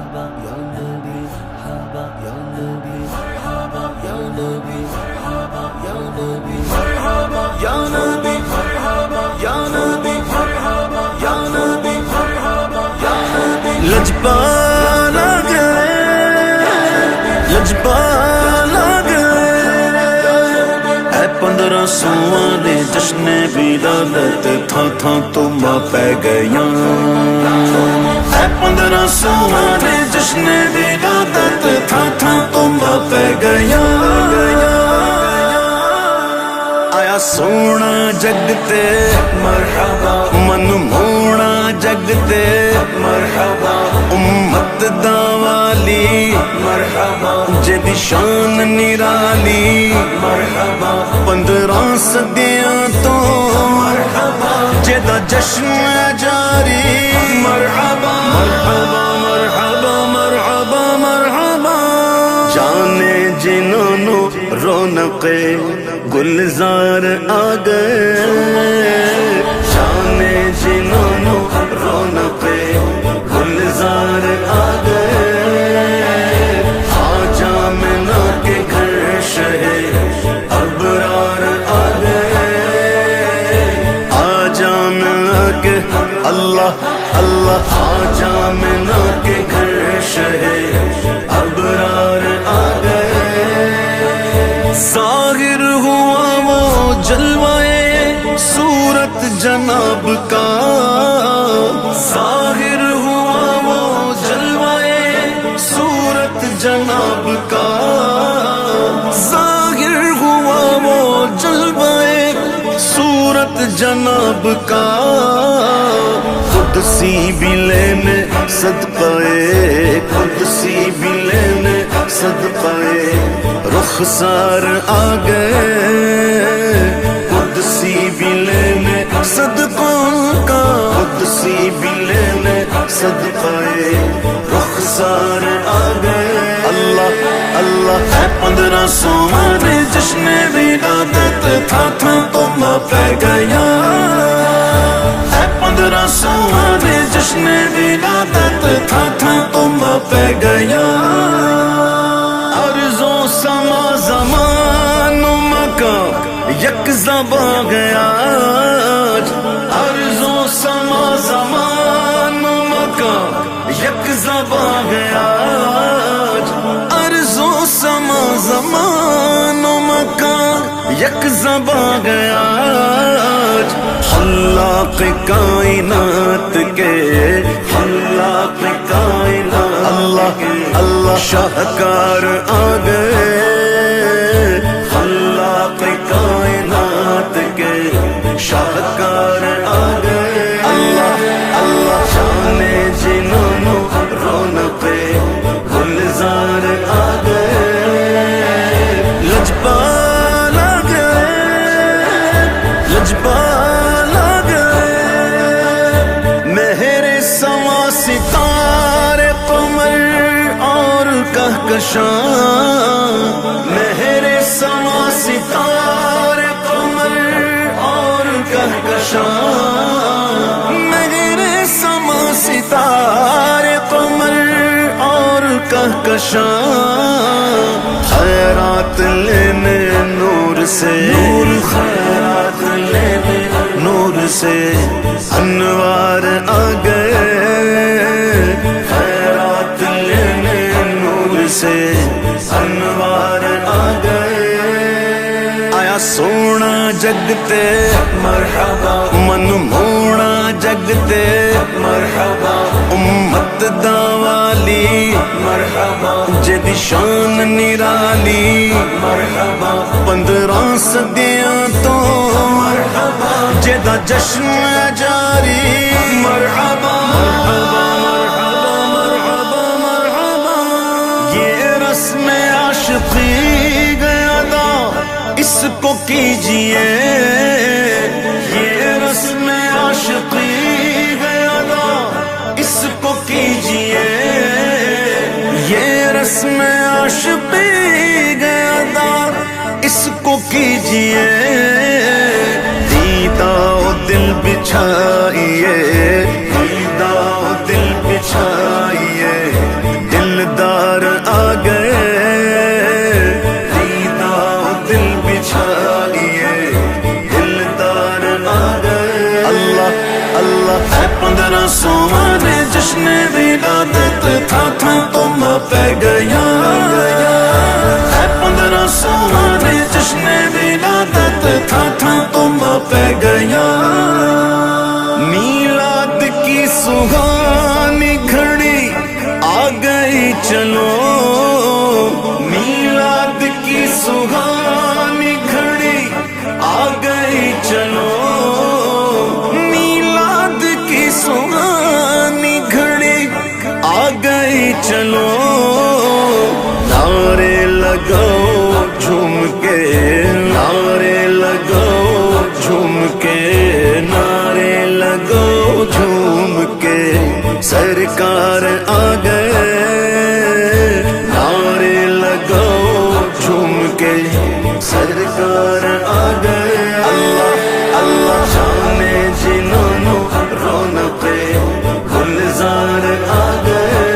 مرحبا یا نبی مرحبا یا نبی مرحبا یا نبی مرحبا یا نبی مرحبا یا نبی مرحبا یا نبی مرحبا یا نبی مرحبا یا نبی لجپالا گئے لجپالا گئے اے 1500 نے جشن ولادت تھا تھا تو ماں پہ گیاں اے 1500 نے جشن ولادت تھا تھا تو ماں پہ گیاں آیا سونا جگتے مرحبا من مونا جگتے مرحبا امت دا والی مرحبا جدی شان نرالی مرحبا 15 صدیاں تو مرحبا جدا جشن جاری مرحبا مرحبا مرحبا مرحبا مرحبا جانے جنہوں نو رونق گلزار آ گئے جانے جنہوں نو رونق گلزار آ گئے خواجہ منا کے گھر شہر ابرار آ گئے خواجہ منا کے اللہ اللہ خواجہ منا کے گھر شہر ابرار آ گئے ظاہر ہوا وہ جلوائے صورت جناب کا ظاہر ہوا وہ جلوائے صورت جناب کا ظاہر ہوا وہ جلوائے صورت جناب کا قدسی بھی لینے صدقے قدسی بھی لینے صدقے رخسار آ گئے قدسی بھی لینے صدقوں کا قدسی بھی لینے صدقے رخسار آ گئے اللہ اللہ 1500 نے جشن ولادت تھا تھا تو ماں پہ گیا 1500 نے جشن ولادت تھا تھا تو ماں پہ گیا سما زمان و مکان یک زبا گیا عرض و سما زمان و مکان یک زبا گیا عرض و سما زمان و مکان یک زبا گیا خلاق کائنات کے خلاق کائنات اللہ اللہ شاہکار آ گئے خلاق کائنات کے شاہکار آ گئے اللہ اللہ جانے جنہوں رونق گلزار آ گئے لجپالا گئے لجپالا گئے مہر سما ستارے قمر اور کہکشاں مہر سما ستارے قمر اور کہکشاں مہر سما ستارے قمر اور کہکشاں خیرات لینے نور سے نور خیرات لینے نور سے انوار آ گئے خیرات لینے نور سے انوار آ گئے آیا سونا جگتے مرحبا من مونا جگتے مرحبا امت دا والی مرحبا جدی شان نرالی مرحبا 15 صدیاں تو مرحبا جدا جشن جاری مرحبا مرحبا مرحبا مرحبا یہ رسم عاشقی گیا دا اس کو کیجئے یہ رسم عاشقی گیا دا اس کو کیجئے یہ رسم عاشقی گیا دا اس کو کیجئے دیدہ و دل بچھائیے دیدہ و دل بچھائیے جشن ولادت تھا تو میں پہ گیا ہے 15 سوہانے جشن ولادت تھا تو میں پہ گیا میلاد کی سہانی گھڑی آ گئی چلو میلاد کی سہانی گھڑی آ گئی چلو میلاد کی سہانی گھڑی آ گئی چلو نعرے لگاؤ جھوم کے نعرے لگاؤ جھوم کے نعرے لگاؤ جھوم کے سرکار آ گئے نعرے لگاؤ جھوم کے سرکار آ گئے اللہ اللہ جانے جنہوں رونق گلزار آ گئے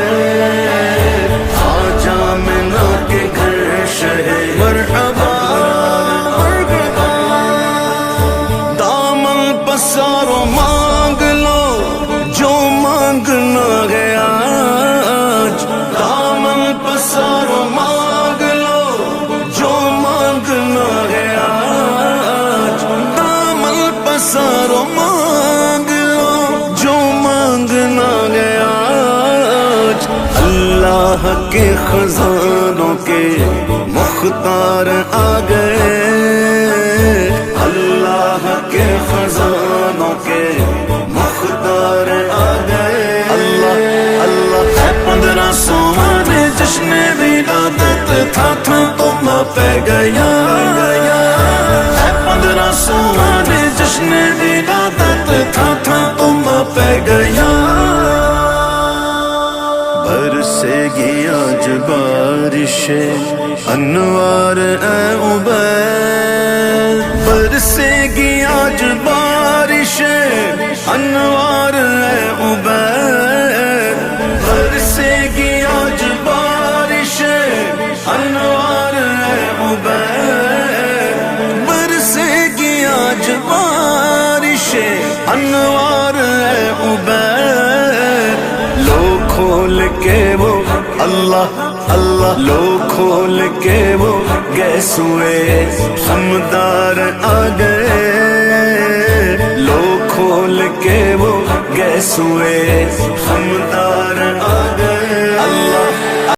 خواجہ منا کے گھر شہر مرحبا مرحبا دامن پسارو مانگ لو جو مانگنا گیا آج دامن پسارو مانگ لو جو مانگنا گیا آج دامن پسارو مانگ لو جو مانگنا گیا آج اللہ کے خزانوں کے مختار آ گئے اللہ کے خزانوں کے مختار آ گئے اللہ اللہ ہے 15 سوہانے جشن ولادت تھا تو میں پہ گیا ہے 15 سوہانے جشن ولادت تھا تو میں پہ گیا برسے گی آج بارش انوار اے عبید برسے گی آج بارش انوار اے عبید برسے گی آج بارش انوار اے عبید برسے گی آج بارش انوار اے عبید لو کھول کے وہ اللہ اللہ لو کھول کے وہ گیسوئے سمدار آ گئے لو کھول کے وہ گیسوئے سمدار